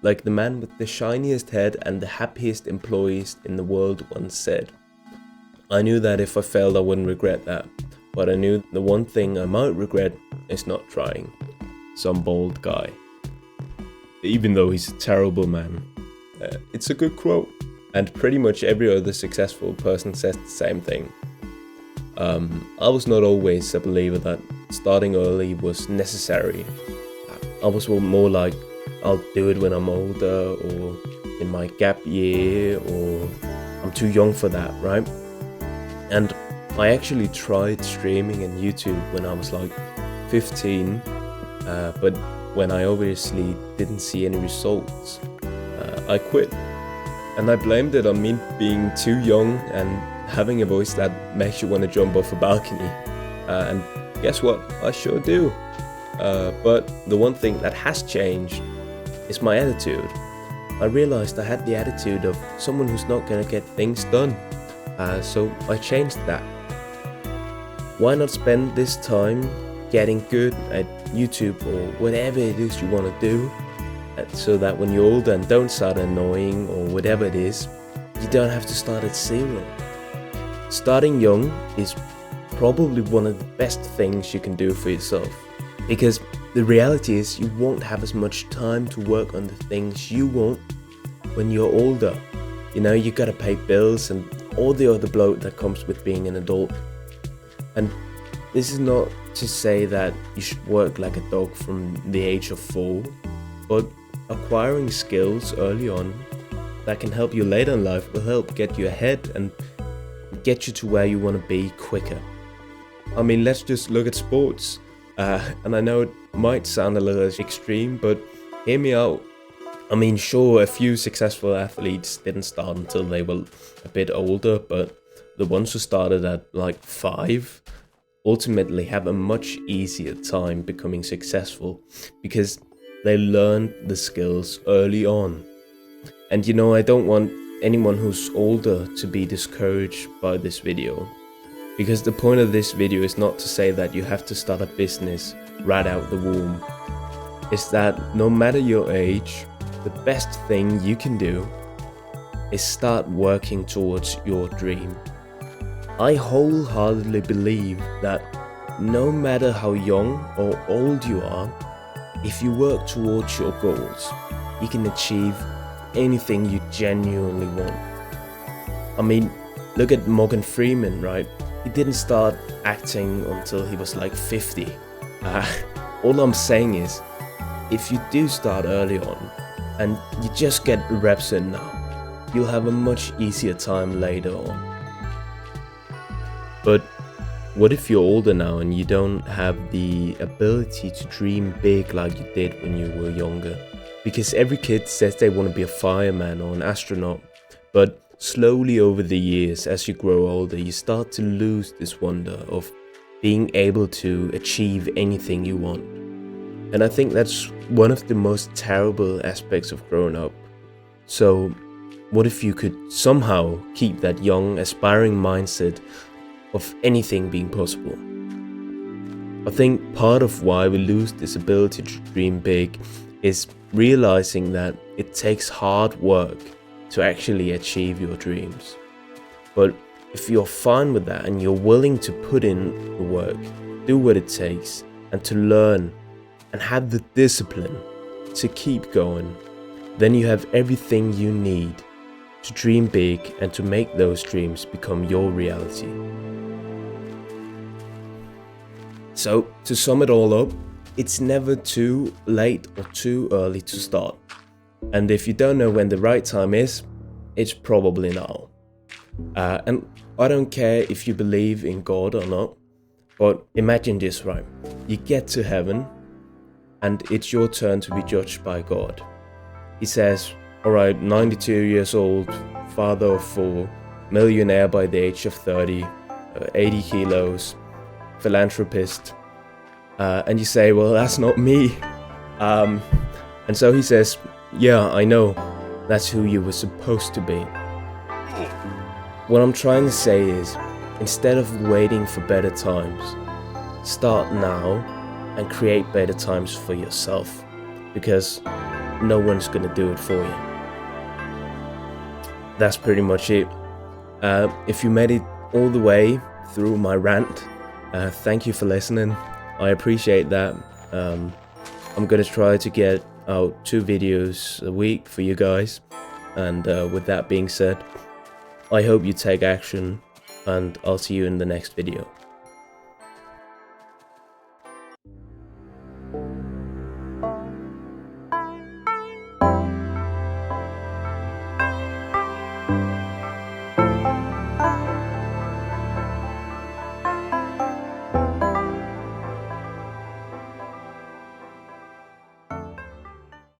like the man with the shiniest head and the happiest employees in the world once said. I knew that if I failed I wouldn't regret that, but I knew the one thing I might regret is not trying. Some bold guy. Even though he's a terrible man. It's a good quote. And pretty much every other successful person says the same thing. I was not always a believer that starting early was necessary. I was more like, I'll do it when I'm older, or in my gap year, or I'm too young for that, right? And I actually tried streaming and YouTube when I was like 15, but when I obviously didn't see any results, I quit. And I blamed it on me being too young and having a voice that makes you want to jump off a balcony. And guess what? I sure do. But the one thing that has changed is my attitude. I realized I had the attitude of someone who's not gonna get things done. So I changed that. Why not spend this time getting good at YouTube or whatever it is you want to do, so that when you're older and don't start annoying or whatever it is, you don't have to start at zero. Starting young is probably one of the best things you can do for yourself, because the reality is you won't have as much time to work on the things you want when you're older. You know, you gotta pay bills and all the other bloat that comes with being an adult. And this is not to say that you should work like a dog from the age of 4, but acquiring skills early on that can help you later in life will help get you ahead and get you to where you want to be quicker. I mean, let's just look at sports. And I know it might sound a little extreme, but hear me out. I mean, sure, a few successful athletes didn't start until they were a bit older, but the ones who started at like 5 ultimately have a much easier time becoming successful because they learned the skills early on. And you know, I don't want anyone who's older to be discouraged by this video, because the point of this video is not to say that you have to start a business right out the womb. It's that no matter your age, the best thing you can do is start working towards your dream. I wholeheartedly believe that no matter how young or old you are, if you work towards your goals, you can achieve anything you genuinely want. I mean, look at Morgan Freeman, right? He didn't start acting until he was like 50. All I'm saying is, if you do start early on and you just get reps in now, you'll have a much easier time later on. But what if you're older now and you don't have the ability to dream big like you did when you were younger? Because every kid says they want to be a fireman or an astronaut, but slowly over the years, as you grow older, you start to lose this wonder of being able to achieve anything you want. And I think that's one of the most terrible aspects of growing up. So what if you could somehow keep that young, aspiring mindset of anything being possible? I think part of why we lose this ability to dream big is realizing that it takes hard work to actually achieve your dreams. But if you're fine with that and you're willing to put in the work, do what it takes, and to learn and have the discipline to keep going, then you have everything you need to dream big and to make those dreams become your reality. So, to sum it all up, it's never too late or too early to start. And if you don't know when the right time is, it's probably now. And I don't care if you believe in God or not, but imagine this, right? You get to heaven and it's your turn to be judged by God. He says, alright, 92 years old, father of 4, millionaire by the age of 30, 80 kilos, philanthropist. And you say, well, that's not me. And so he says, yeah, I know, that's who you were supposed to be. What I'm trying to say is, instead of waiting for better times, start now and create better times for yourself. Because no one's gonna do it for you. That's pretty much it. If you made it all the way through my rant, thank you for listening. I appreciate that. I'm gonna try to get out 2 videos a week for you guys, and with that being said, I hope you take action, and I'll see you in the next video.